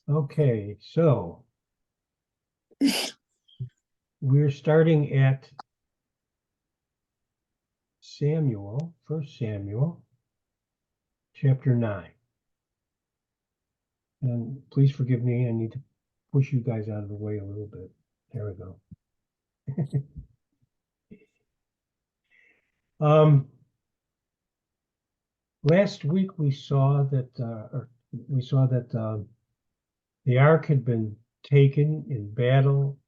Okay, so we're starting at First Samuel, chapter 9. And please forgive me, I need to push you guys out of the way a little bit. There we go. Last week we saw that the ark had been taken in battle.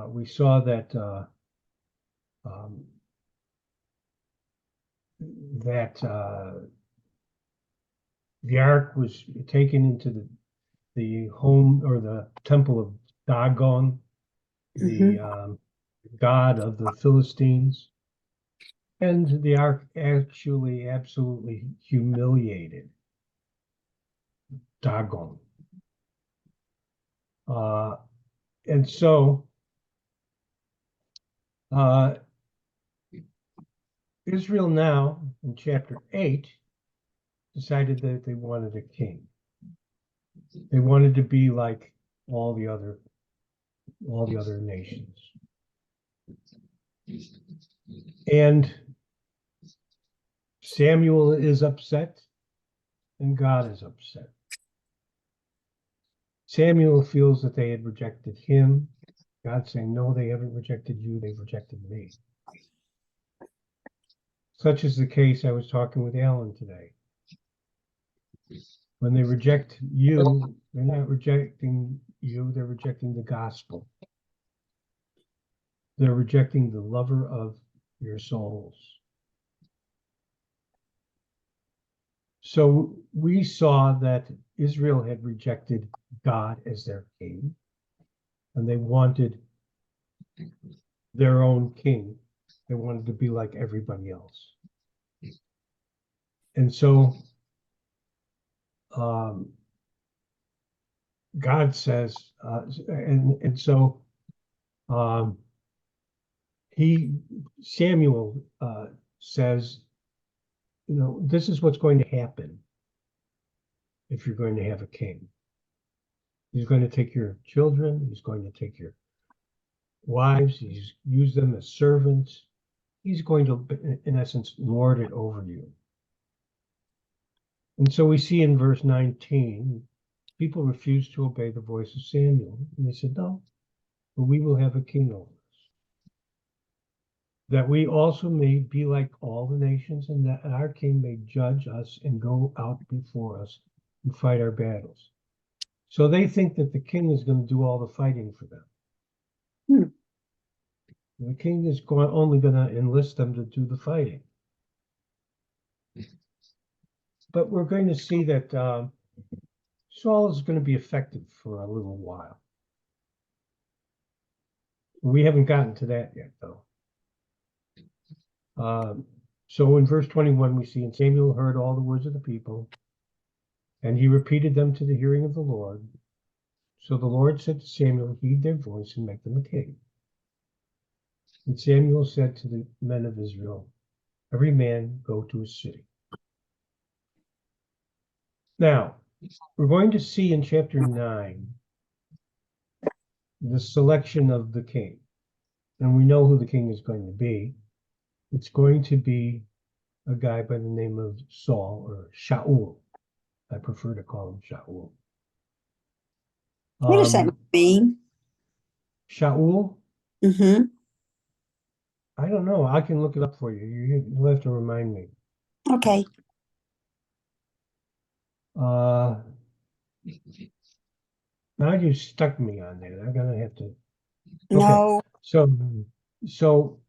We saw that the ark was taken into the home or the temple of Dagon, the god of the Philistines. And the ark actually absolutely humiliated Dagon. And so Israel now, in chapter 8, decided that they wanted a king. They wanted to be like all the other nations. And Samuel is upset, and God is upset. Samuel feels that they had rejected him. God saying, no, they haven't rejected you, they've rejected me. Such is the case. I was talking with Alan today. When they reject you, they're not rejecting you, they're rejecting the gospel. They're rejecting the lover of your souls. So we saw that Israel had rejected God as their king, and they wanted their own king. They wanted to be like everybody else. And so God says, Samuel says, this is what's going to happen if you're going to have a king. He's going to take your children. He's going to take your wives. He's use them as servants. He's going to, in essence, lord it over you. And so we see in verse 19, people refused to obey the voice of Samuel. And they said, no, but we will have a king over us, that we also may be like all the nations, and that our king may judge us and go out before us and fight our battles. So they think that the king is going to do all the fighting for them. The king is only going to enlist them to do the fighting. But we're going to see that Saul is going to be effective for a little while. We haven't gotten to that yet, though. So in verse 21, we see, and Samuel heard all the words of the people, and he repeated them to the hearing of the Lord. So the Lord said to Samuel, heed their voice and make them a king. And Samuel said to the men of Israel, every man go to his city. Now, we're going to see in chapter 9 the selection of the king. And we know who the king is going to be. It's going to be a guy by the name of Saul, or Shaul. I prefer to call him Shaul. What does that mean? Shaul? Mm-hmm. I don't know. I can look it up for you. You'll have to remind me. Okay. Now you stuck me on that. I'm gonna have to. No. Okay. So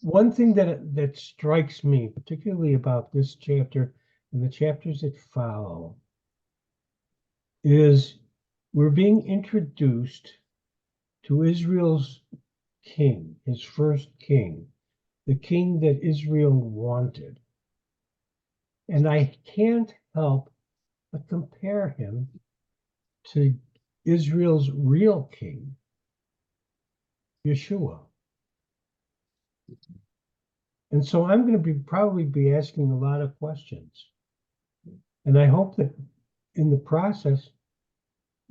one thing that strikes me, particularly about this chapter and the chapters that follow, is we're being introduced to Israel's king, his first king, the king that Israel wanted. And I can't help but compare him to Israel's real king, Yeshua. And so I'm going to probably be asking a lot of questions. And I hope that in the process,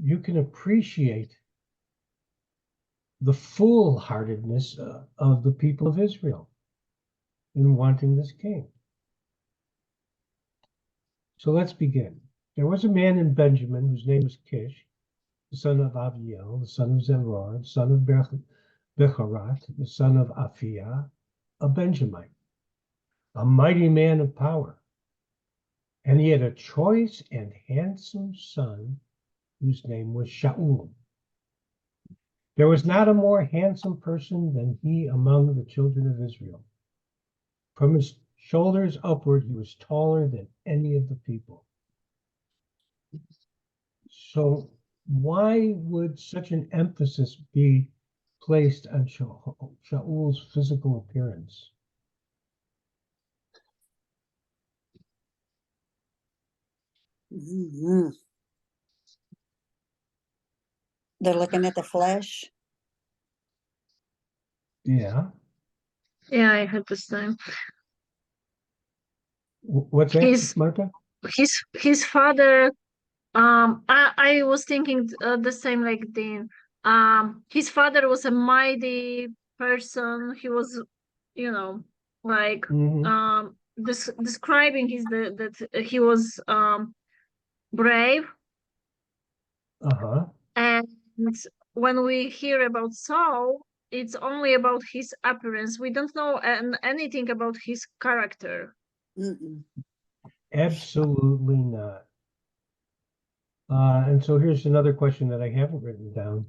you can appreciate the foolhardiness of the people of Israel in wanting this king. So let's begin. There was a man in Benjamin whose name was Kish, the son of Abiel, the son of Zeror, the son of Bechorat, the son of Aphiah, a Benjamite, a mighty man of power. And he had a choice and handsome son whose name was Shaul. There was not a more handsome person than he among the children of Israel. From his shoulders upward, he was taller than any of the people. So why would such an emphasis be placed on Shaul's physical appearance? Mhm. They're looking at the flesh. Yeah. Yeah, I had the same. What's that, His Martha? his father. I was thinking the same like Dean. His father was a mighty person. He was, you know, like Mm-hmm. describing that he was brave. Uh-huh. And when we hear about Saul, it's only about his appearance. We don't know anything about his character. Mm-mm. Absolutely not. And so here's another question that I haven't written down.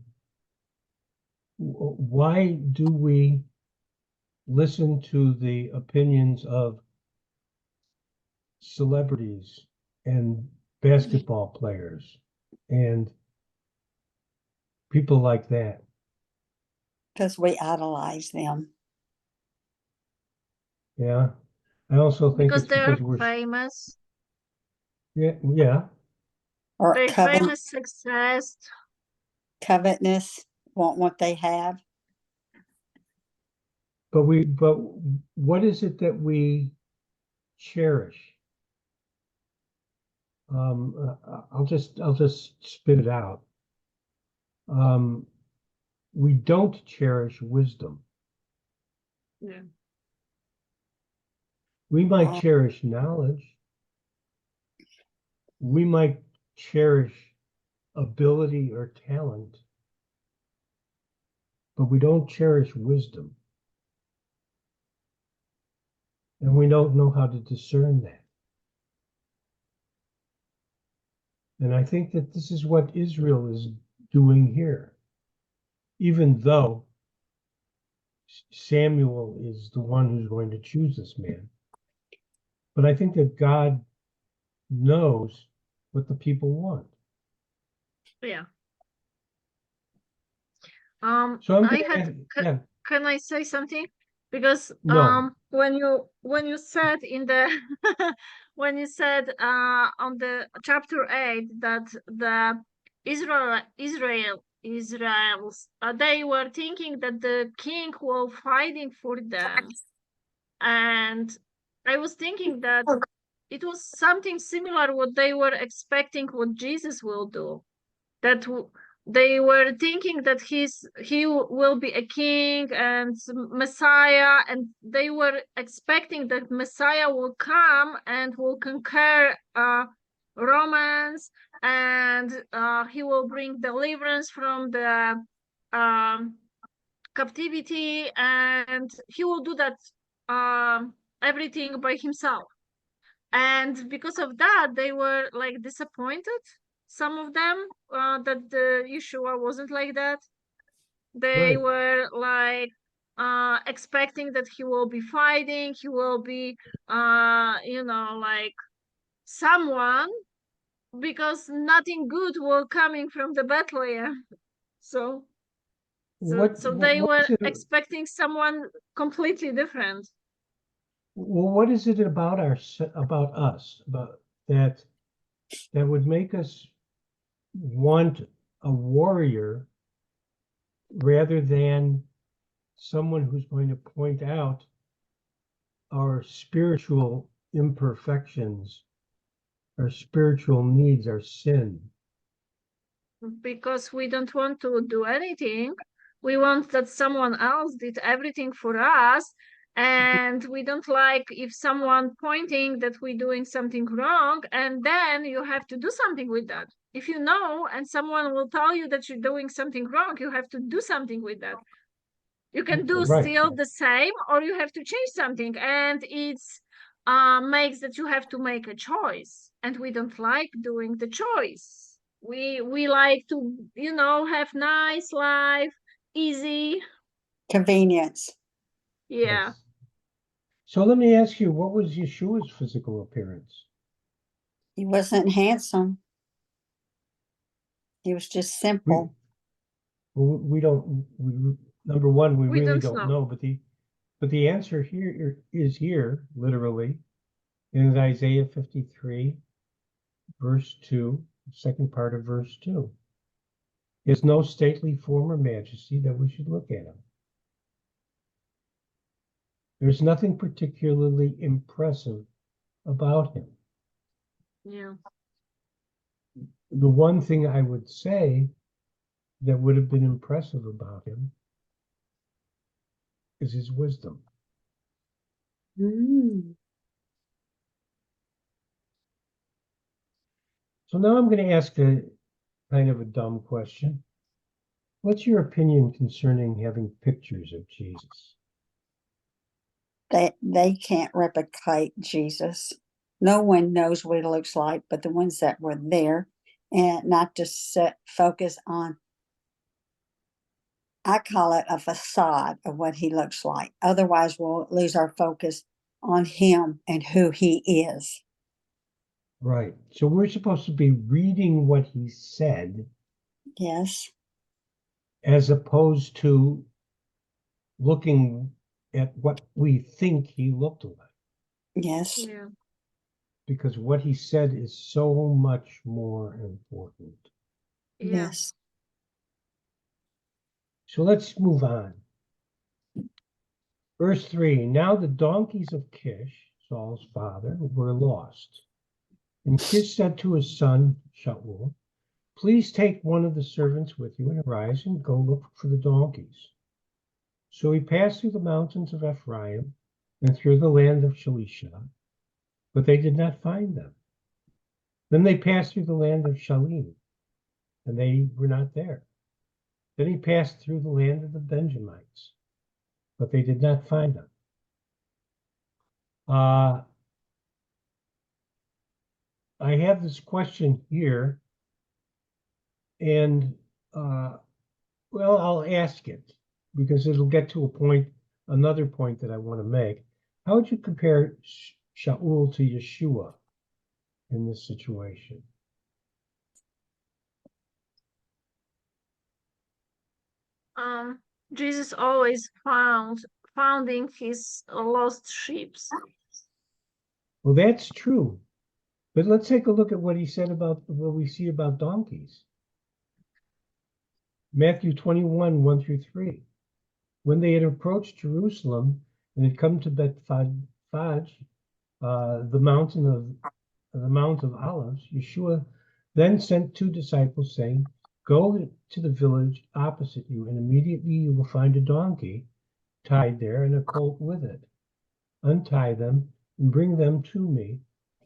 Why do we listen to the opinions of celebrities and basketball players and people like that? Because we idolize them. Yeah. I also think Because it's they're because we're, famous. yeah. Or They're famous success. covetousness, want what they have. But what is it that we cherish? I'll just spit it out. We don't cherish wisdom. Yeah. We might Oh. cherish knowledge. We might cherish ability or talent, but we don't cherish wisdom. And we don't know how to discern that. And I think that this is what Israel is doing here. Even though Samuel is the one who's going to choose this man. But I think that God knows what the people want. Yeah. So I'm I gonna had. yeah, Can I say something? Because no. when you said in the when you said on the chapter 8 that the Israel's they were thinking that the king was fighting for them, and I was thinking that it was something similar what they were expecting what Jesus will do, that they were thinking that he will be a king and Messiah, and they were expecting that Messiah will come and will conquer Romans, and he will bring deliverance from the um, captivity, and he will do that everything by himself. And because of that, they were like disappointed, some of them, that the Yeshua wasn't like that. They Right. were like expecting that he will be fighting, he will be like someone, because nothing good will coming from the Bethlehem. So so they What were is it? expecting someone completely different. Well, what is it about us about that would make us want a warrior rather than someone who's going to point out our spiritual imperfections our spiritual needs, our sin. Because we don't want to do anything. We want that someone else did everything for us. And we don't like if someone pointing that we're doing something wrong, and then you have to do something with that. If you know, and someone will tell you that you're doing something wrong, you have to do something with that. You can do Right. still the same, or you have to change something, and it's makes that you have to make a choice, and we don't like doing the choice. We like to, have nice life, easy. Convenience. Yeah. Yes. So let me ask you, what was Yeshua's physical appearance? He wasn't handsome. He was just simple. We don't, number one, we We really don't don't know. know, but the answer here is here, literally, in Isaiah 53, verse 2, second part of verse 2. He has no stately form or majesty that we should look at him. There's nothing particularly impressive about him. Yeah. The one thing I would say that would have been impressive about him is his wisdom. Mm. So now I'm going to ask a kind of a dumb question. What's your opinion concerning having pictures of Jesus? They can't replicate Jesus. No one knows what he looks like, but the ones that were there, and not just focus on. I call it a facade of what he looks like. Otherwise, we'll lose our focus on him and who he is. Right. So we're supposed to be reading what he said Yes. as opposed to looking at what we think he looked like. Yes. Yeah. Because what he said is so much more important. Yeah. Yes. So let's move on. Verse 3, now the donkeys of Kish, Saul's father, were lost. And Kish said to his son, Shaul, please take one of the servants with you and arise and go look for the donkeys. So he passed through the mountains of Ephraim and through the land of Shalisha, but they did not find them. Then they passed through the land of Shalim, and they were not there. Then he passed through the land of the Benjamites, but they did not find them. I have this question here, and well, I'll ask it because it'll get to a point, another point that I want to make. How would you compare Shaul to Yeshua in this situation? Jesus always founding his lost sheep. Well, that's true. But let's take a look at what he said about what we see about donkeys. Matthew 21, 1 through 3. When they had approached Jerusalem and had come to Bethphage, the Mount of Olives, Yeshua then sent two disciples, saying, go to the village opposite you, and immediately you will find a donkey tied there and a colt with it. Untie them and bring them to me.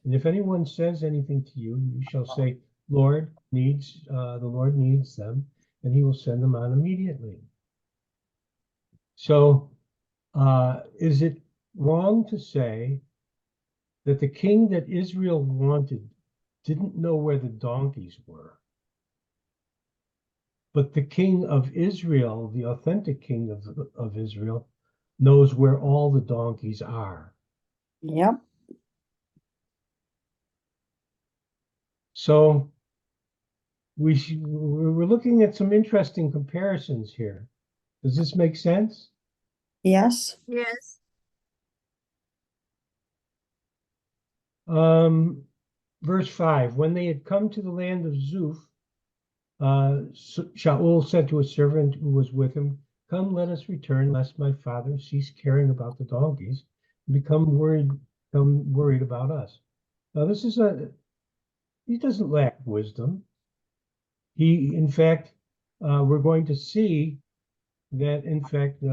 And if anyone says anything to you, you shall say, the Lord needs them, and he will send them on immediately. So is it wrong to say that the king that Israel wanted didn't know where the donkeys were? But the king of Israel, the authentic king of Israel, knows where all the donkeys are. Yep. So we're looking at some interesting comparisons here. Does this make sense? Yes. Yes. Verse 5, when they had come to the land of Zuph, Shaul said to a servant who was with him, come, let us return, lest my father cease caring about the donkeys and become worried about us. Now, this is He doesn't lack wisdom. He, in fact, we're going to see that, in fact,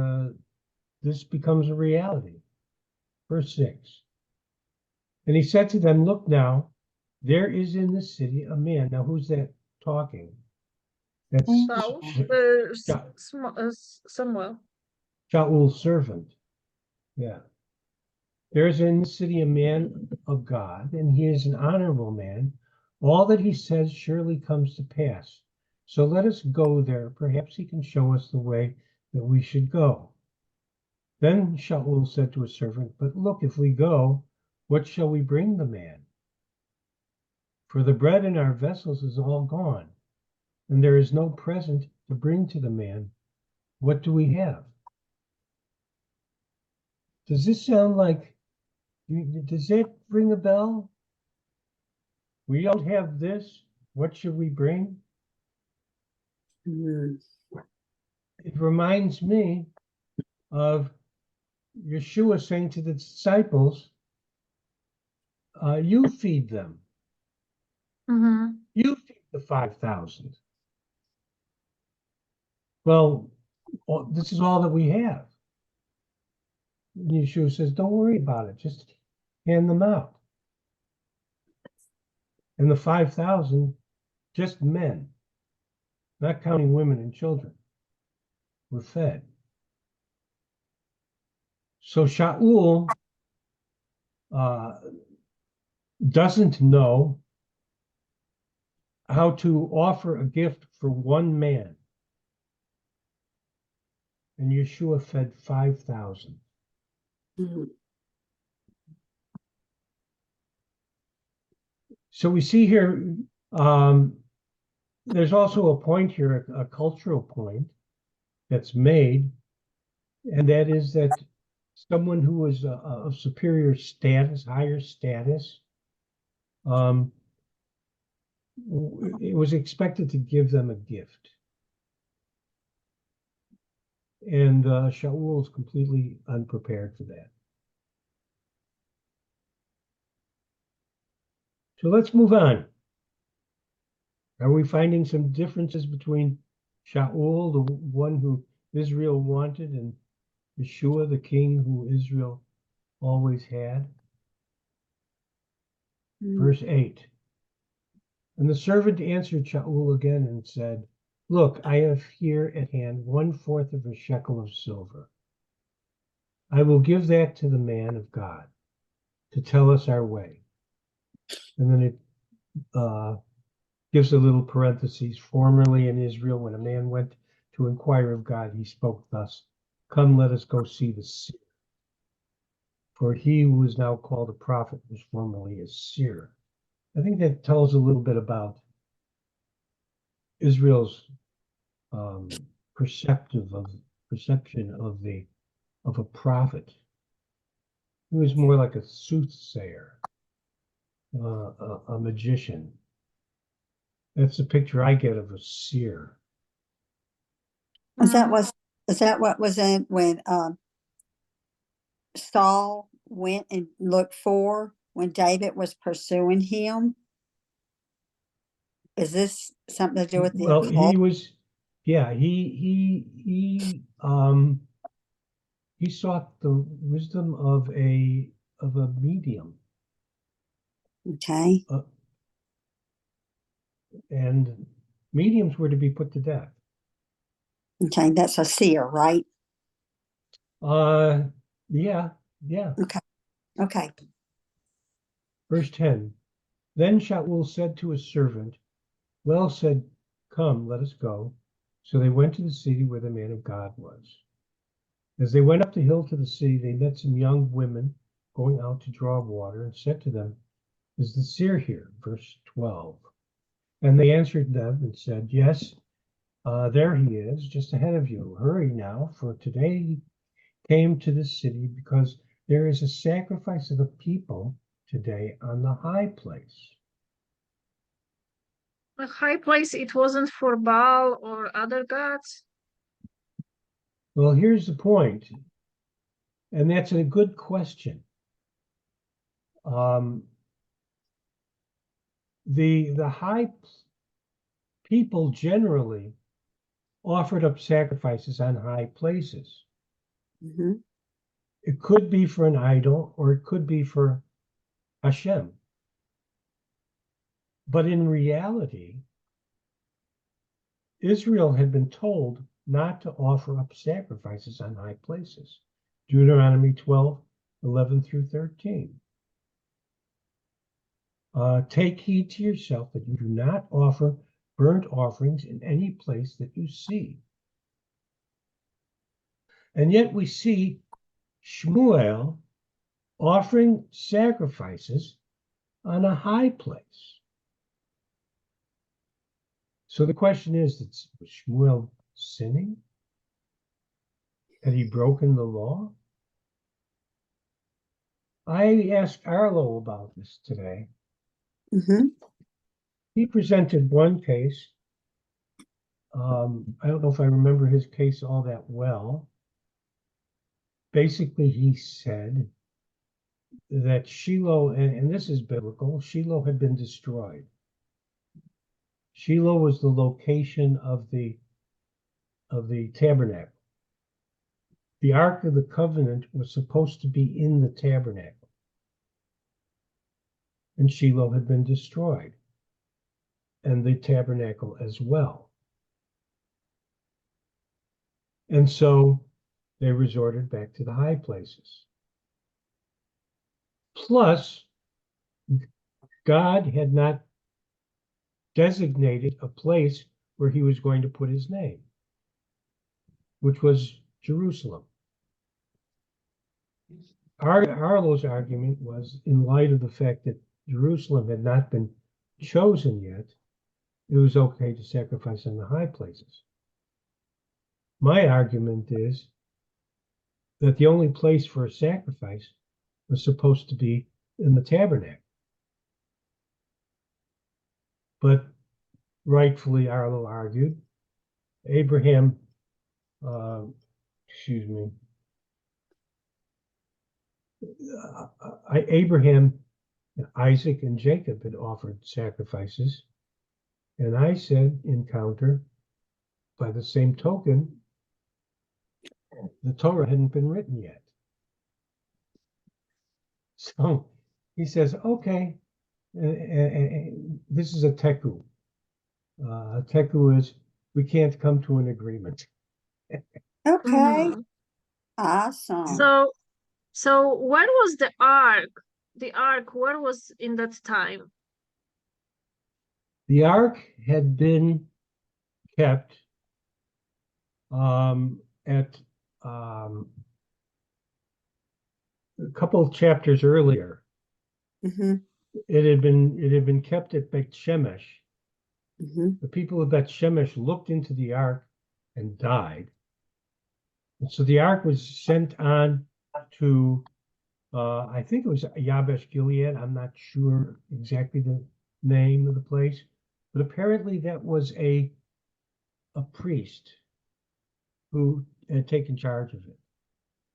this becomes a reality. Verse 6. And he said to them, look now, there is in the city a man. Now, who's that talking? That's Saul, Samuel. Shaul's servant. Yeah. There is in the city a man of God, and he is an honorable man. All that he says surely comes to pass. So let us go there. Perhaps he can show us the way that we should go. Then Shaul said to his servant, but look, if we go, what shall we bring the man? For the bread in our vessels is all gone, and there is no present to bring to the man. What do we have? Does this sound like, does that ring a bell? We don't have this. What should we bring? Mm. It reminds me of Yeshua saying to the disciples, you feed them. Mm-hmm. You feed the 5,000. Well, this is all that we have. And Yeshua says, don't worry about it. Just hand them out. And the 5,000, just men, not counting women and children, were fed. So Shaul doesn't know how to offer a gift for one man. And Yeshua fed 5,000. Mm. So we see here, there's also a point here, a cultural point that's made, and that is that someone who was of superior status, higher status, it was expected to give them a gift. And Shaul is completely unprepared for that. So let's move on. Are we finding some differences between Shaul, the one who Israel wanted, and Yeshua, the king who Israel always had? Verse 8. And the servant answered Shaul again and said, look, I have here at hand 1/4 of a shekel of silver. I will give that to the man of God to tell us our way. And then it gives a little parenthesis. Formerly in Israel, when a man went to inquire of God, he spoke thus, come, let us go see the seer. For he who is now called a prophet was formerly a seer. I think that tells a little bit about Israel's perception of a prophet. He was more like a soothsayer, a magician. That's the picture I get of a seer. Is that what was in when Saul went and looked for when David was pursuing him? Is this something to do with the Well, occult? he was, yeah, he sought the wisdom of a medium. Okay. And mediums were to be put to death. Okay, that's a seer, right? Yeah. Okay. Verse 10. Then Shaul said to his servant, well said, come, let us go. So they went to the city where the man of God was. As they went up the hill to the city, they met some young women going out to draw water and said to them, is the seer here? Verse 12. And they answered them and said, yes, there he is, just ahead of you. Hurry now, for today he came to this city because there is a sacrifice of the people today on the high place. The high place, it wasn't for Baal or other gods. Well, here's the point, and that's a good question. the high people generally offered up sacrifices on high places. Mhm. It could be for an idol or it could be for Hashem. But in reality, Israel had been told not to offer up sacrifices on high places. Deuteronomy 12, 11 through 13. Take heed to yourself that you do not offer burnt offerings in any place that you see. And yet we see Shmuel offering sacrifices on a high place. So the question is, was Shmuel sinning? Had he broken the law? I asked Arlo about this today. Mhm. He presented one case. I don't know if I remember his case all that well. Basically, he said that Shiloh, and this is biblical, Shiloh had been destroyed. Shiloh was the location of the tabernacle. The Ark of the Covenant was supposed to be in the tabernacle. And Shiloh had been destroyed, and the tabernacle as well. And so they resorted back to the high places. Plus, God had not designated a place where he was going to put his name, which was Jerusalem. Arlo's argument was, in light of the fact that Jerusalem had not been chosen yet, it was okay to sacrifice in the high places. My argument is that the only place for a sacrifice was supposed to be in the tabernacle. But rightfully, Arlo argued, Abraham, Abraham, Isaac, and Jacob had offered sacrifices. And I said, in counter, by the same token, the Torah hadn't been written yet. So he says, okay, this is a teku. A teku is, we can't come to an agreement. Okay. Mhm. Awesome. So where was the ark? The ark, where was in that time? The ark had been kept at a couple of chapters earlier. Mhm. It had been kept at Beit Shemesh. Mhm. The people of Beit Shemesh looked into the ark and died. And so the ark was sent on to, I think it was Yabesh Gilead. I'm not sure exactly the name of the place, but apparently that was a priest who had taken charge of it.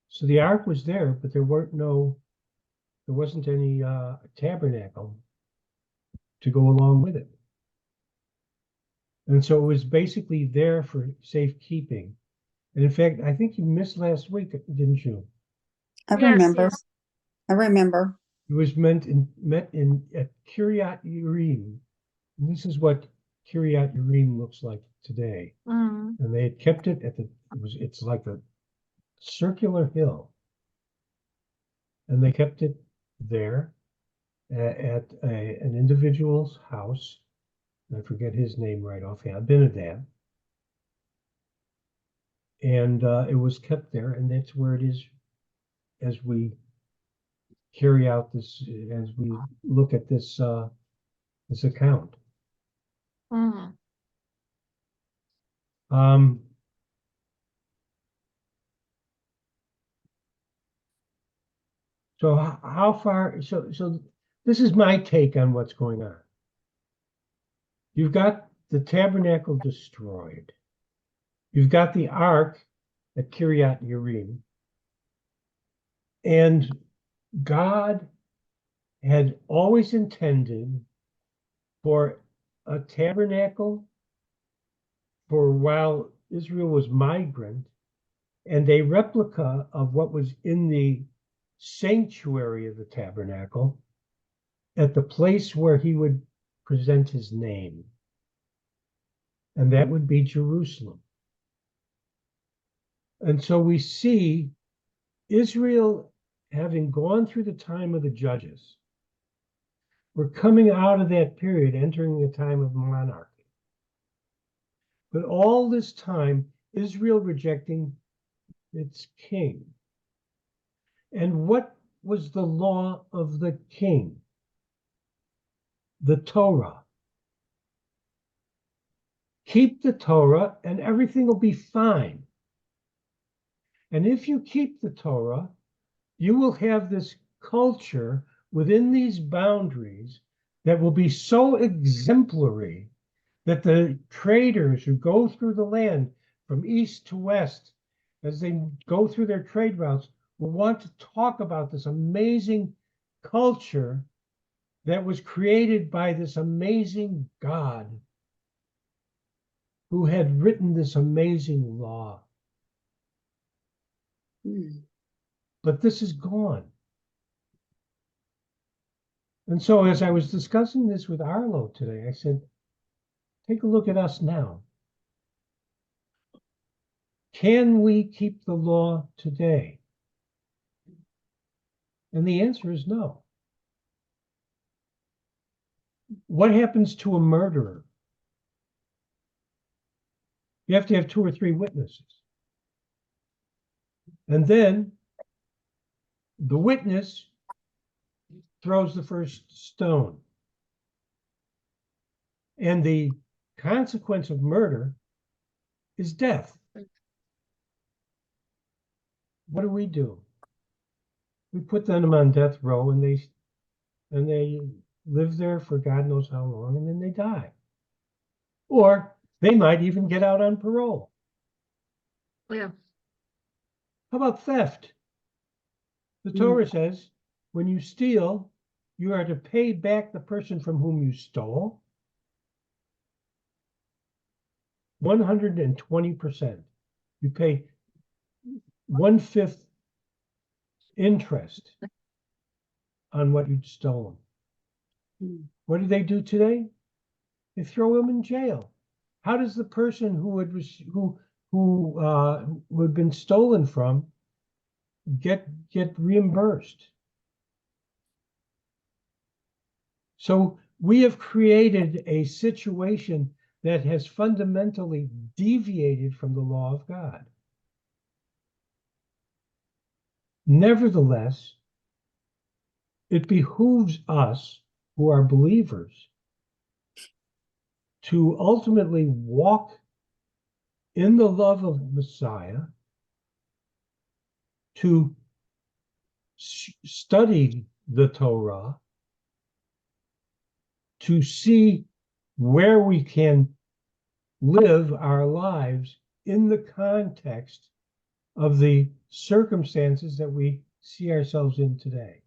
So the ark was there, but there wasn't any tabernacle to go along with it. And so it was basically there for safekeeping. And in fact, I think you missed last week, didn't you? I Yes, remember. yes. I remember. It was met in at Kiryat Yearim. And this is what Kiryat Yearim looks like today. Mm. And they had kept it at it's like a circular hill. And they kept it there at an individual's house. I forget his name right offhand, Abinadab. And it was kept there, and that's where it is as we carry out this, as we look at this this account. Mm. So how far? So this is my take on what's going on. You've got the tabernacle destroyed. You've got the ark at Kiryat Yearim, and God had always intended for a tabernacle for while Israel was migrant, and a replica of what was in the sanctuary of the tabernacle at the place where he would present his name. And that would be Jerusalem. And so we see Israel, having gone through the time of the judges, we're coming out of that period, entering the time of monarchy. But all this time, Israel rejecting its king. And what was the law of the king? The Torah. Keep the Torah and everything will be fine. And if you keep the Torah, you will have this culture within these boundaries that will be so exemplary that the traders who go through the land from east to west, as they go through their trade routes, will want to talk about this amazing culture that was created by this amazing God who had written this amazing law. But this is gone. And so as I was discussing this with Arlo today, I said, take a look at us now. Can we keep the law today? And the answer is no. What happens to a murderer? You have to have 2 or 3 witnesses. And then the witness throws the first stone. And the consequence of murder is death. What do? We put them on death row and they live there for God knows how long, and then they die. Or they might even get out on parole. Yeah. How about theft? The Torah says when you steal, you are to pay back the person from whom you stole 120%. You pay 1/5 interest on what you'd stolen. What do they do today? They throw them in jail. How does the person who had been stolen from get reimbursed? So we have created a situation that has fundamentally deviated from the law of God. Nevertheless, it behooves us who are believers to ultimately walk in the love of Messiah, to study the Torah, to see where we can live our lives in the context of the circumstances that we see ourselves in today.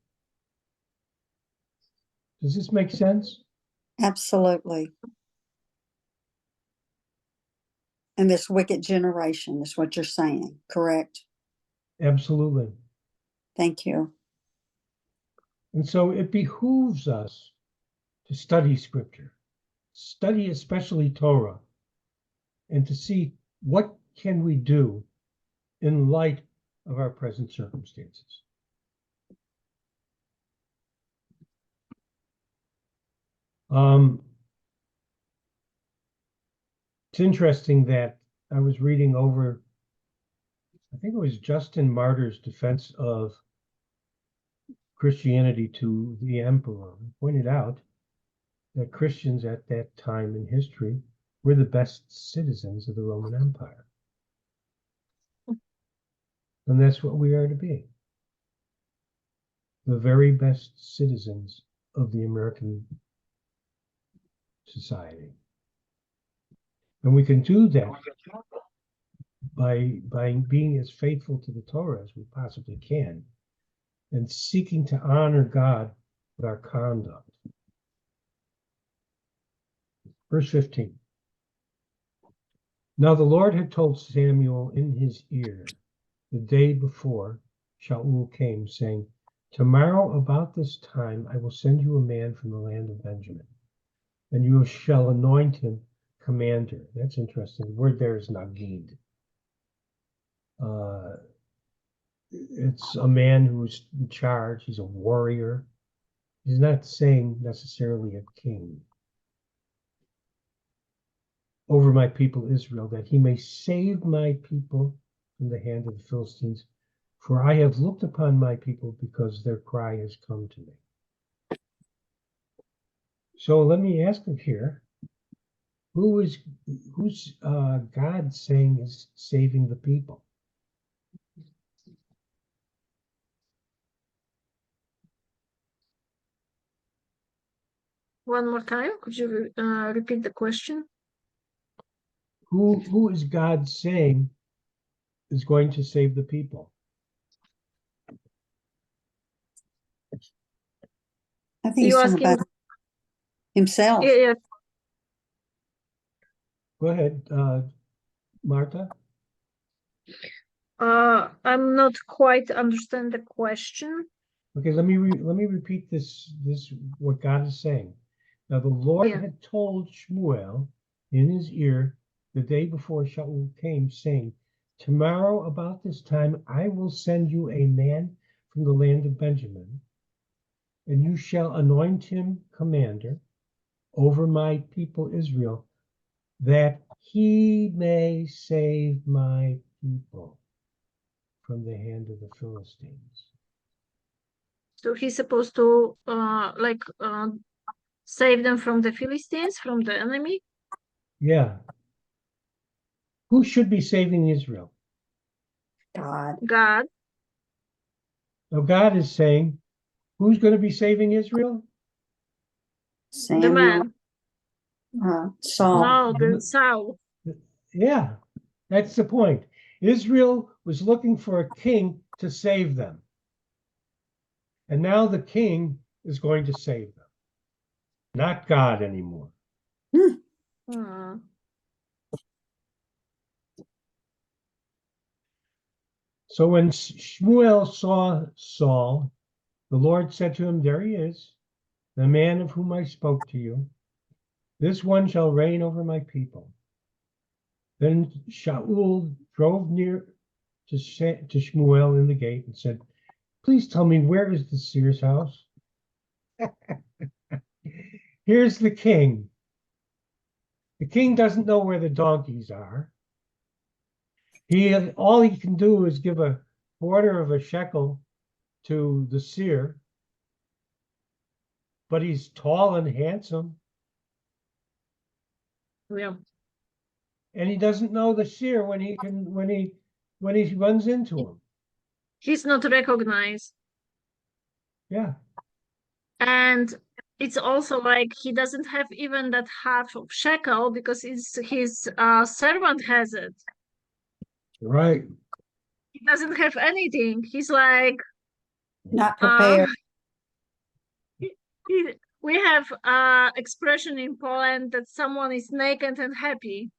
Does this make sense? Absolutely. And this wicked generation is what you're saying, correct? Absolutely. Thank you. And so it behooves us to study Scripture, study especially Torah, and to see what can we do in light of our present circumstances. It's interesting that I was reading over, I think it was Justin Martyr's defense of Christianity to the emperor. He pointed out that Christians at that time in history were the best citizens of the Roman Empire. And that's what we are to be. The very best citizens of the American society. And we can do that by being as faithful to the Torah as we possibly can and seeking to honor God with our conduct. Verse 15. Now the Lord had told Samuel in his ear the day before Shaul came, saying, tomorrow about this time I will send you a man from the land of Benjamin, and you shall anoint him commander. That's interesting. The word there is nagid. It's a man who's in charge. He's a warrior. He's not saying necessarily a king. Over my people Israel, that he may save my people from the hand of the Philistines. For I have looked upon my people because their cry has come to me. So let me ask him here, who's God saying is saving the people? One more time, could you repeat the question? Who is God saying is going to save the people? I think You he's talking asking? about himself. Yeah, Go ahead, Marta. I'm not quite understand the question. Okay, let me repeat this what God is saying. Now the Lord Yeah. had told Shmuel in his ear the day before Shaul came, saying, tomorrow about this time I will send you a man from the land of Benjamin, and you shall anoint him commander over my people Israel, that he may save my people from the hand of the Philistines. So he's supposed to save them from the Philistines, from the enemy. Yeah. Who should be saving Israel? God. God. Now God is saying, who's going to be saving Israel? The Samuel. man. Saul. No, the Saul. Yeah, that's the point. Israel was looking for a king to save them. And now the king is going to save them, not God anymore. Hmm. So when Shmuel saw Saul, the Lord said to him, there he is, the man of whom I spoke to you. This one shall reign over my people. Then Shaul drove near to Shmuel in the gate and said, please tell me, where is the seer's house? Here's the king. The king doesn't know where the donkeys are. All he can do is give a quarter of a shekel to the seer, but he's tall and handsome, Yeah. and he doesn't know the seer when he runs into him. He's not recognized. Yeah. And it's also like he doesn't have even that half of shekel because his servant has it. Right. He doesn't have anything. He's like Not prepared. we have expression in Poland that someone is naked and happy.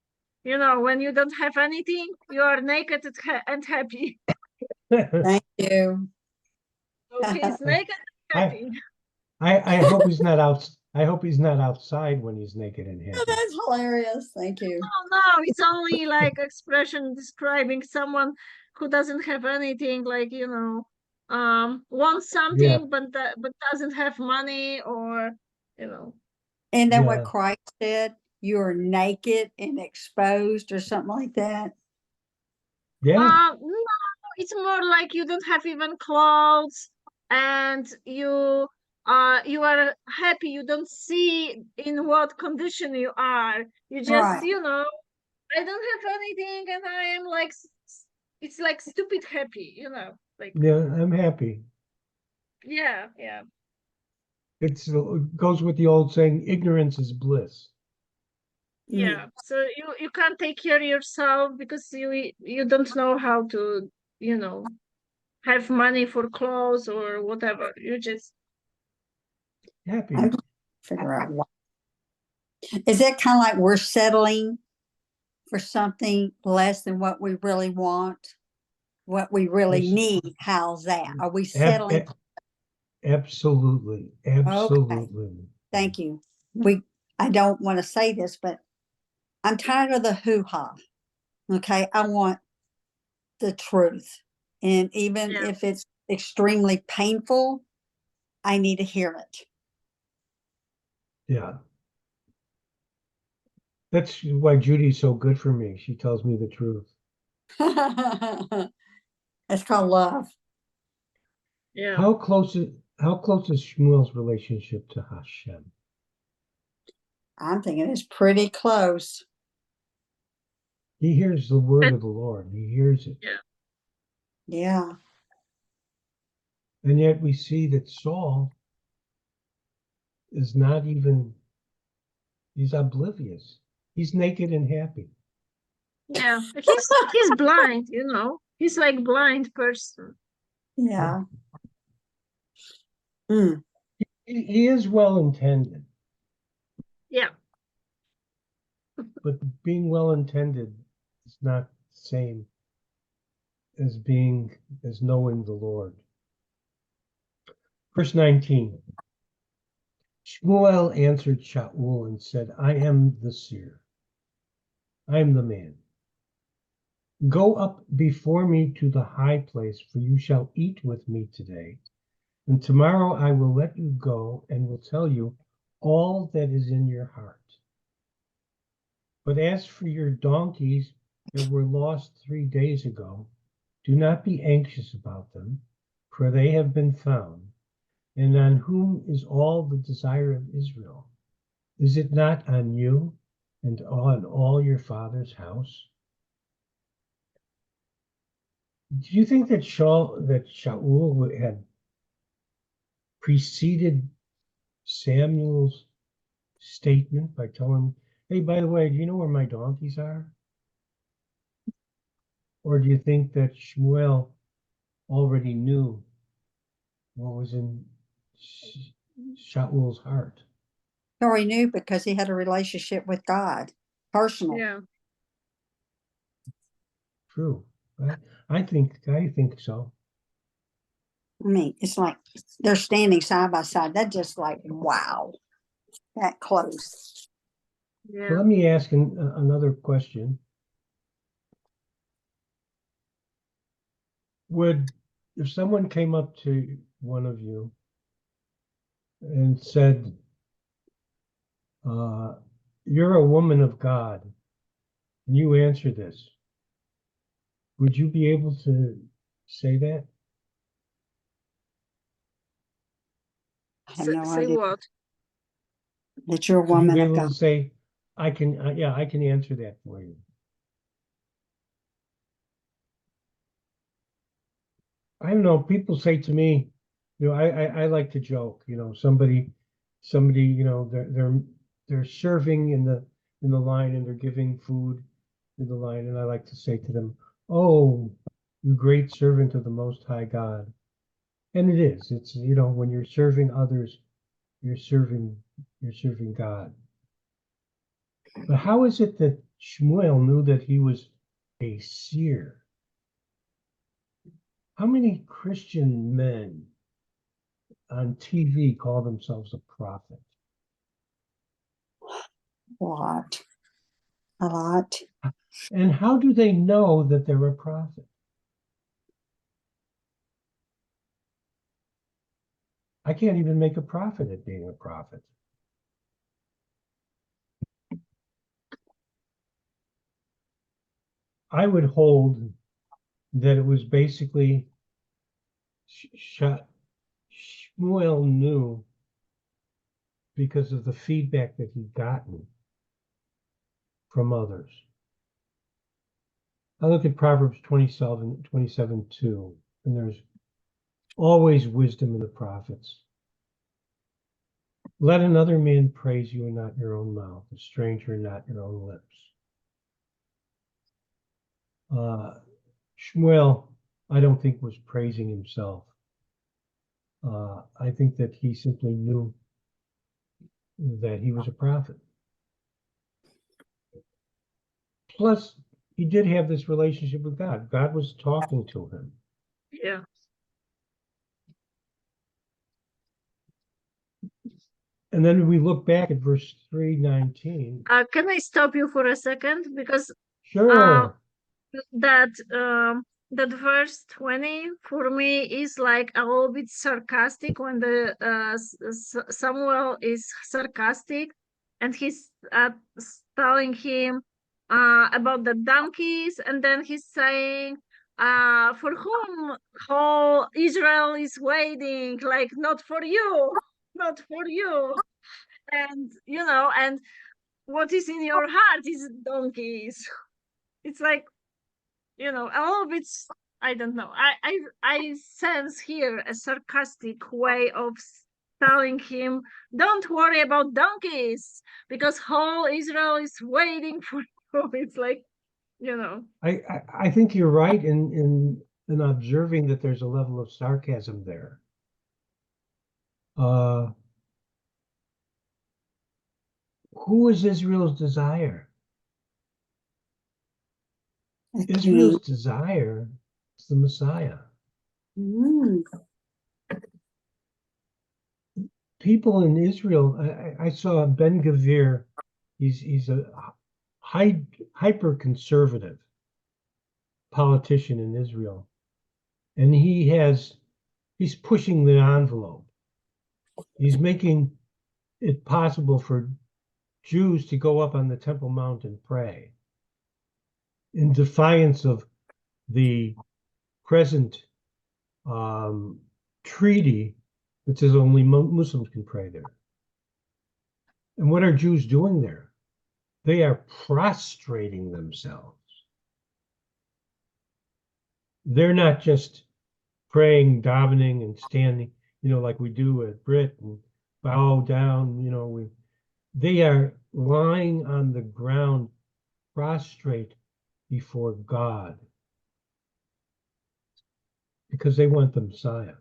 You know, when you don't have anything, you are naked and happy. Thank you. So he's naked and happy. I hope he's not out. I hope he's not outside when he's naked and happy. Oh, that's hilarious. Thank you. No, it's only like expression describing someone who doesn't have anything, like, you know, wants something Yeah. but doesn't have money, or you know. And then Yeah. what Christ said, you're naked and exposed or something like that. Yeah. No, it's more like you don't have even clothes, and you are happy. You don't see in what condition you are. You just, Right. you know, I don't have anything, and I am like, it's like stupid happy, you know, like, Yeah. I'm happy. yeah. It goes with the old saying, ignorance is bliss. Yeah. So you can't take care of yourself because you don't know how to, you know, have money for clothes or whatever. You just Happy. I'm figure out why. Is it kind of like we're settling for something less than what we really want, what we really Yes. need? How's that? Are we Ab- settling? ab- Absolutely, Okay, absolutely. thank you. I don't want to say this, but I'm tired of the hoo-ha. Okay, I want the truth. And even Yeah. if it's extremely painful, I need to hear Yeah. That's why Judy's so good for me. She tells me the truth. it. It's called love. Yeah. How close is Shmuel's relationship to Hashem? I'm thinking it's pretty close. He hears the word But- of the Lord. He hears it. Yeah. Yeah. And yet we see that Saul is not even, he's oblivious. He's naked and happy. Yeah. He's blind, you know. He's like blind person. Yeah. Mm. He is well intended, Yeah. but being well intended is not the same as knowing the Lord. Verse 19. Shmuel answered Shaul and said, I am the seer. I am the man. Go up before me to the high place, for you shall eat with me today. And tomorrow I will let you go and will tell you all that is in your heart. But as for your donkeys that were lost 3 days ago, do not be anxious about them, for they have been found. And on whom is all the desire of Israel? Is it not on you and on all your father's house? Do you think that Shaul had preceded Samuel's statement by telling him, hey, by the way, do you know where my donkeys are? Or do you think that Shmuel already knew what was in Shaul's heart? Or he knew because he had a relationship with God, personal. Yeah. True. I think so. I mean, it's like they're standing side by side. That's just like, wow, that close. So Yeah. let me ask another question. If someone came up to one of you and said, you're a woman of God, and you answer this, would you be able to say that? I have no Say idea what? that you're a Would you woman be of able God. to say, I can answer that for you? I don't know. People say to me, I like to joke. Somebody, they're serving in the line and they're giving food in the line, and I like to say to them, "Oh, you great servant of the Most High God." And it is. It's when you're serving others, you're serving God. But how is it that Shmuel knew that he was a seer? How many Christian men on TV call themselves a prophet? A lot. A lot. And how do they know that they're a prophet? I can't even make a profit at being a prophet. I would hold that it was basically Shmuel knew because of the feedback that he'd gotten from others. I look at Proverbs 27:2, and there's always wisdom in the prophets. Let another man praise you and not your own mouth, a stranger and not your own lips. Shmuel, I don't think was praising himself. I think that he simply knew that he was a prophet. Plus, he did have this relationship with God. God was talking to him. Yeah. And then we look back at verse 3:19. Can I stop you for a second? Because Sure. that that verse 20 for me is like a little bit sarcastic when the Samuel is sarcastic and he's telling him about the donkeys, and then he's saying for whom whole Israel is waiting, like not for you, not for you. And and what is in your heart is donkeys. It's like, a little bit, I don't know, I sense here a sarcastic way of telling him, don't worry about donkeys because whole Israel is waiting for you. It's like, I think you're right in observing that there's a level of sarcasm there. Who is Israel's desire? Israel's desire is the Messiah. People in Israel, I saw Ben Gavir. He's a hyper conservative politician in Israel, and he's pushing the envelope. He's making it possible for Jews to go up on the Temple Mount and pray in defiance of the present treaty that says only Muslims can pray there. And what are Jews doing there? They are prostrating themselves. They're not just praying, davening, and standing, like we do at Brit and bow down, they are lying on the ground, prostrate before God, because they want the Messiah.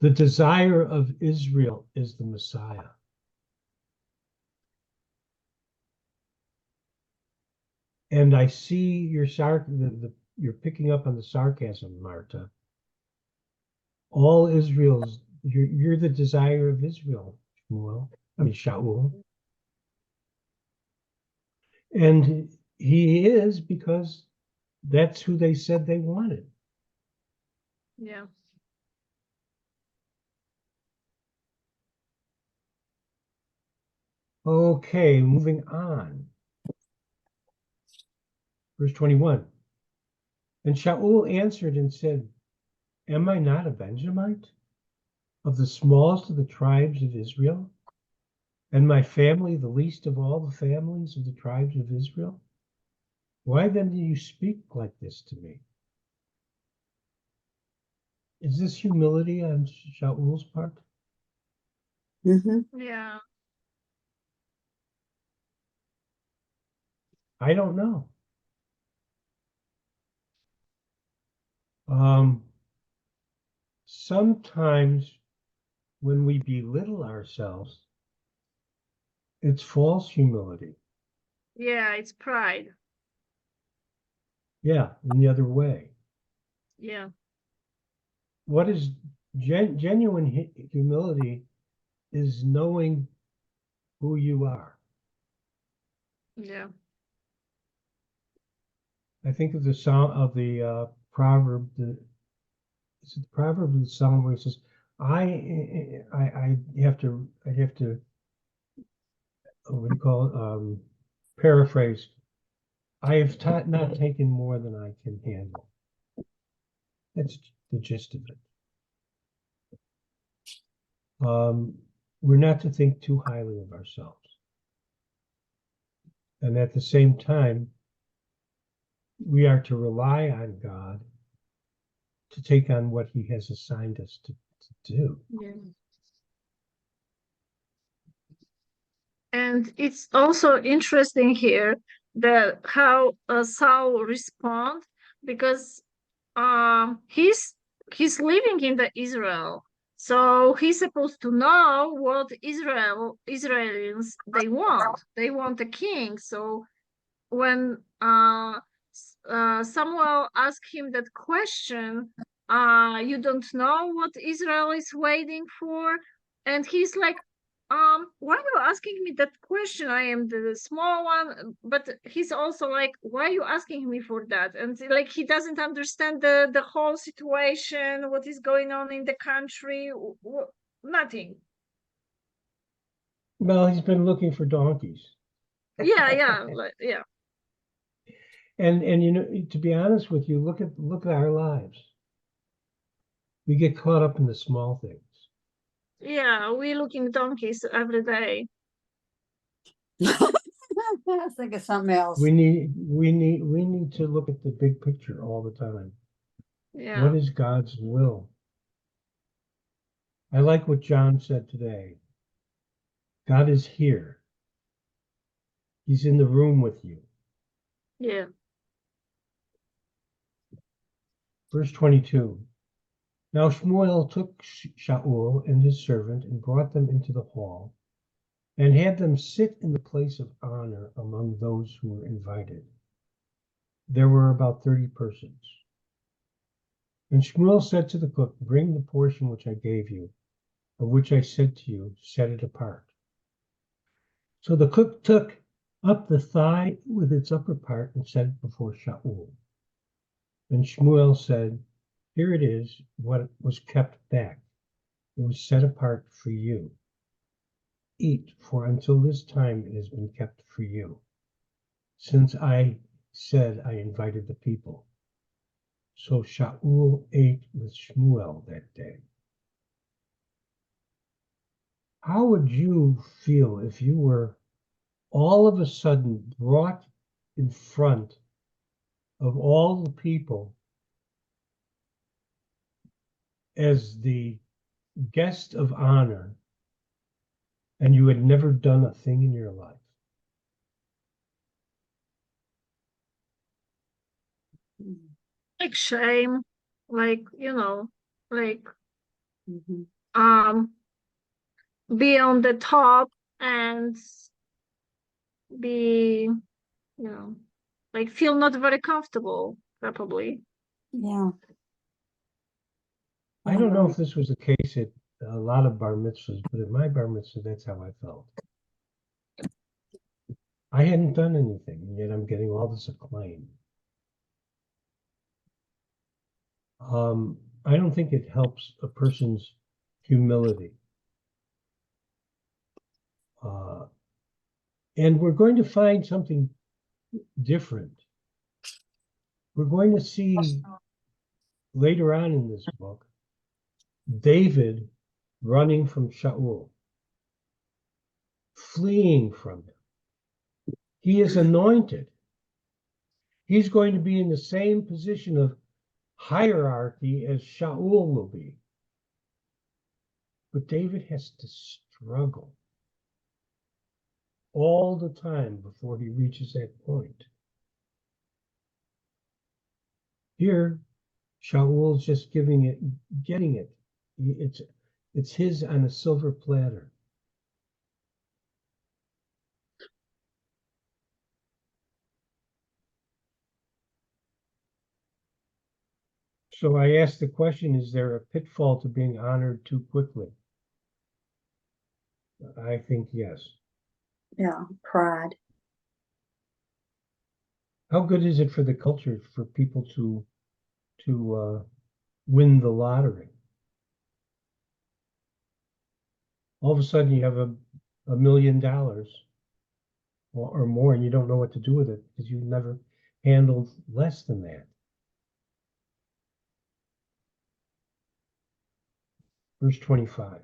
The desire of Israel is the Messiah. And I see you're picking up on the sarcasm, Marta. All Israel's, you're the desire of Israel, Shaul. And he is, because that's who they said they wanted. Yeah. Okay, moving on. Verse 21. And Shaul answered and said, am I not a Benjamite, of the smallest of the tribes of Israel, and my family the least of all the families of the tribes of Israel? Why then do you speak like this to me? Is this humility on Shaul's part? Yeah. I don't know. Sometimes when we belittle ourselves, it's false humility. Yeah, it's pride. Yeah, in the other way. Yeah. What is genuine humility is knowing who you are. Yeah. I think of the proverb, is it the proverb of the Psalm where it says, I have to, what do you call it? Paraphrase. I have not taken more than I can handle. That's the gist of it. We're not to think too highly of ourselves. And at the same time, we are to rely on God to take on what he has assigned us to do. Yeah. And it's also interesting here that how Saul responds, because he's living in the Israel, So he's supposed to know what Israelis they want. They want a king. So when Samuel asked him that question, you don't know what Israel is waiting for, and he's like, why are you asking me that question? I am the small one, but he's also like, why are you asking me for that? And like he doesn't understand the whole situation, what is going on in the country, nothing. Well, he's been looking for donkeys. Yeah. And you know, to be honest with you, look at our lives. We get caught up in the small things. Yeah, we're looking donkeys every day. I was thinking something else. We need to look at the big picture all the time. Yeah. What is God's will? I like what John said today. God is here. He's in the room with you. Yeah. Verse 22. Now Shmuel took Shaul and his servant and brought them into the hall and had them sit in the place of honor among those who were invited. There were about 30 persons. And Shmuel said to the cook, bring the portion which I gave you, of which I said to you, set it apart. So the cook took up the thigh with its upper part and set it before Shaul. And Shmuel said, here it is, what was kept back. It was set apart for you. Eat, for until this time it has been kept for you, since I said I invited the people. So Shaul ate with Shmuel that day. How would you feel if you were all of a sudden brought in front of all the people as the guest of honor, and you had never done a thing in your life? Like shame, like, like Mm-hmm. Be on the top and be, like feel not very comfortable, probably. Yeah. I don't know if this was the case at a lot of bar mitzvahs, but at my bar mitzvah, that's how I felt. I hadn't done anything, and yet I'm getting all this acclaim. I don't think it helps a person's humility. And we're going to find something different. We're going to see later on in this book, David running from Shaul, fleeing from him. He is anointed. He's going to be in the same position of hierarchy as Shaul will be. But David has to struggle all the time before he reaches that point. Here, Shaul's just getting it. It's his on a silver platter. So I asked the question, is there a pitfall to being honored too quickly? I think yes. Yeah, pride. How good is it for the culture for people to win the lottery? All of a sudden you have $1 million or more, and you don't know what to do with it because you've never handled less than that. Verse 25.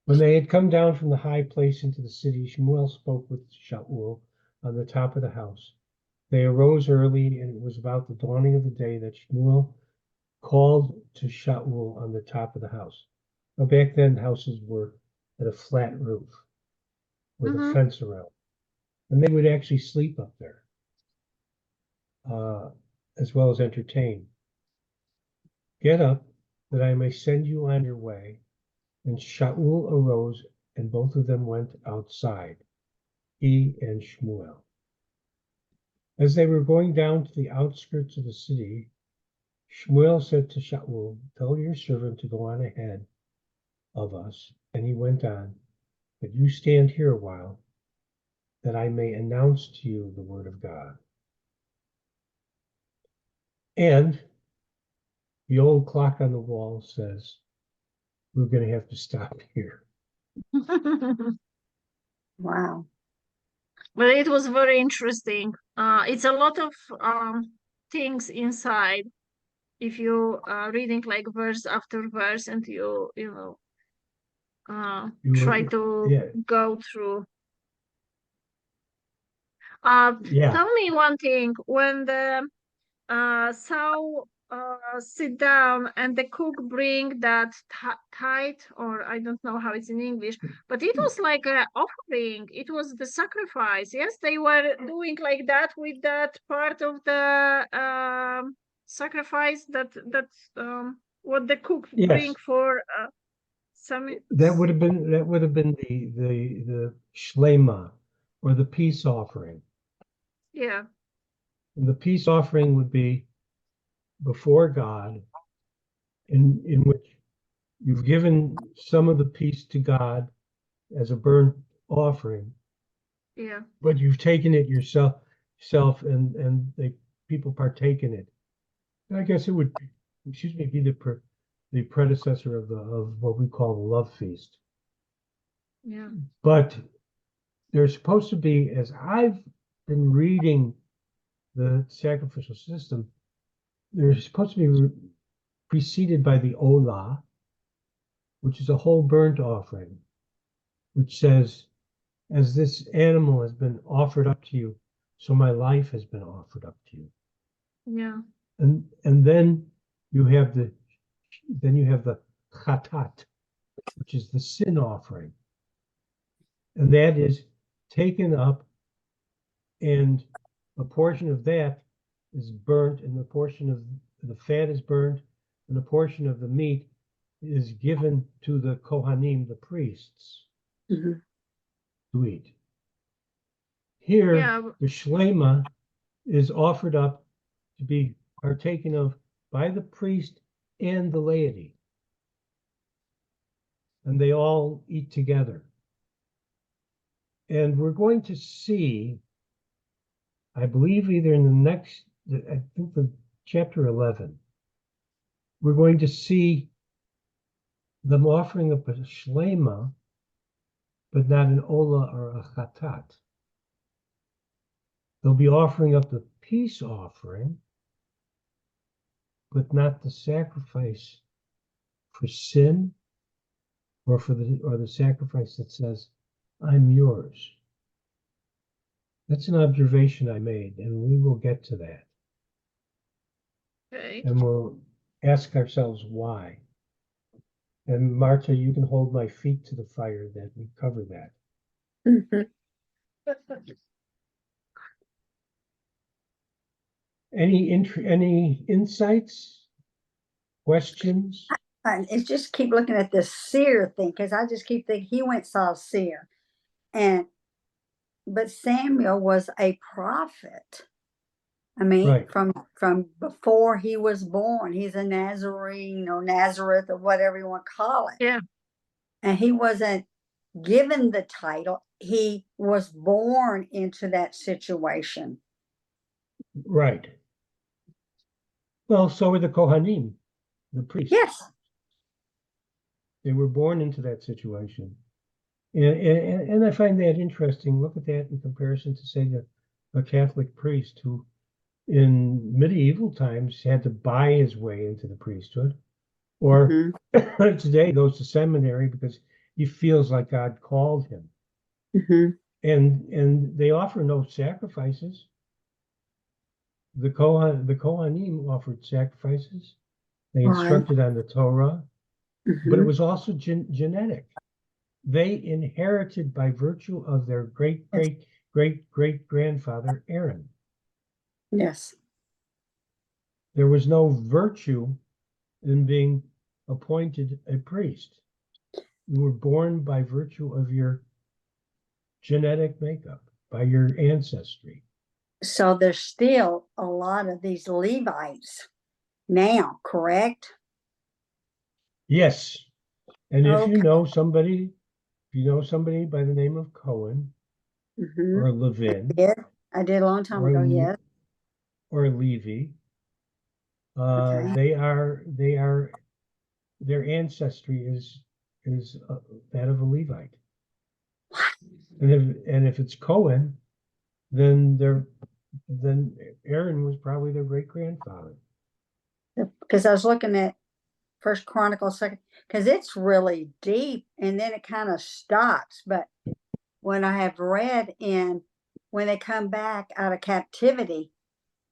When they had come down from the high place into the city, Shmuel spoke with Shaul on the top of the house. They arose early, and it was about the dawning of the day that Shmuel called to Shaul on the top of the house. Now, back then, houses were at a flat roof with a fence around, and they would actually sleep up there, as well as entertain. Get up, that I may send you on your way. And Shaul arose, and both of them went outside, he and Shmuel. As they were going down to the outskirts of the city, Shmuel said to Shaul, tell your servant to go on ahead of us. And he went on, but you stand here a while, that I may announce to you the word of God. And the old clock on the wall says, we're going to have to stop here. Wow. But it was very interesting. It's a lot of things inside. If you reading like verse after verse, and you know try to Yeah, go through. yeah. Tell me one thing. When the Saul sit down and the cook bring that tithe, or I don't know how it's in English, but it was like an offering. It was the sacrifice. Yes, they were doing like that with that part of the sacrifice that what the cook Yes. bring for some. That would have been the shlema, or the peace offering. Yeah. And the peace offering would be before God, in which you've given some of the peace to God as a burnt offering, Yeah. but you've taken it yourself, and people partake in it. And I guess it would, be the predecessor of what we call the love feast. Yeah. But there's supposed to be, as I've been reading the sacrificial system, they're supposed to be preceded by the Olah, which is a whole burnt offering, which says, as this animal has been offered up to you, so my life has been offered up to you. Yeah. And then you have the chatat, which is the sin offering. And that is taken up, and a portion of that is burnt, and the portion of the fat is burnt, and the portion of the meat is given to the Kohanim, the priests, Mhm. to eat. Here, Yeah. the shlema is offered up to be partaken of by the priest and the laity. And they all eat together. And we're going to see, I believe either in the next, I think the chapter 11, we're going to see them offering up a shlema, but not an olah or a chatat. They'll be offering up the peace offering, but not the sacrifice for sin, or the sacrifice that says, I'm yours. That's an observation I made, and we will get to that. Okay. And we'll ask ourselves why. And Marta, you can hold my feet to the fire that we cover that. Mhm. Any insights, questions? And it's just keep looking at this seer thing, because I just keep thinking he went saw seer, but Samuel was a prophet. I mean, Right. from before he was born, he's a Nazarene or Nazareth or whatever you want to call it. Yeah. And he wasn't given the title; he was born into that situation. Right. Well, so were the Kohanim, the priests. Yes. They were born into that situation. And I find that interesting. Look at that in comparison to, say, a Catholic priest who, in medieval times, had to buy his way into the priesthood, or today goes to seminary because he feels like God called him. Mhm. And they offer no sacrifices. The Kohanim offered sacrifices. They Right. instructed on the Torah, but it Mhm. was also genetic. They inherited by virtue of their great grandfather Aaron. Yes. There was no virtue in being appointed a priest. You were born by virtue of your genetic makeup, by your ancestry. So there's still a lot of these Levites now, correct? Yes. And if you Okay. know somebody, by the name of Cohen Mm-hmm. or Levin I did a long time or ago, yes. or Levi, Okay. their ancestry is that of a Levite. And if it's Cohen, then Aaron was probably their great grandfather. Because I was looking at First Chronicles, second, because it's really deep, and then it kind of stops. But when I have read when they come back out of captivity,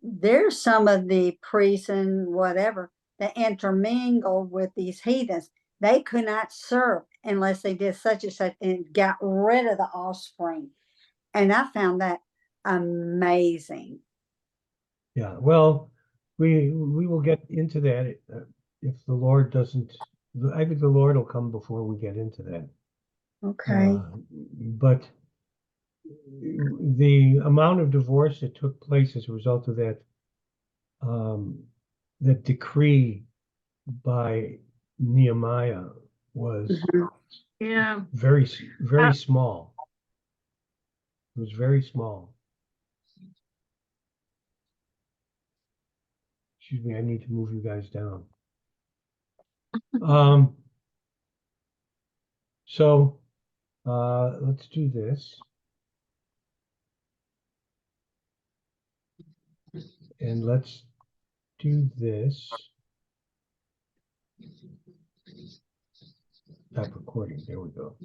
there's some of the priests and whatever that intermingle with these heathens. They could not serve unless they did such and such and got rid of the offspring. And I found that amazing. Yeah, well, we will get into that if the Lord doesn't. I think the Lord will come before we get into that. Okay. But the amount of divorce that took place as a result of that that decree by Nehemiah was Mhm. Yeah. very Uh, small. It was very small. Excuse me, I need to move you guys down. So let's do this. And let's do this. Stop recording. There we go.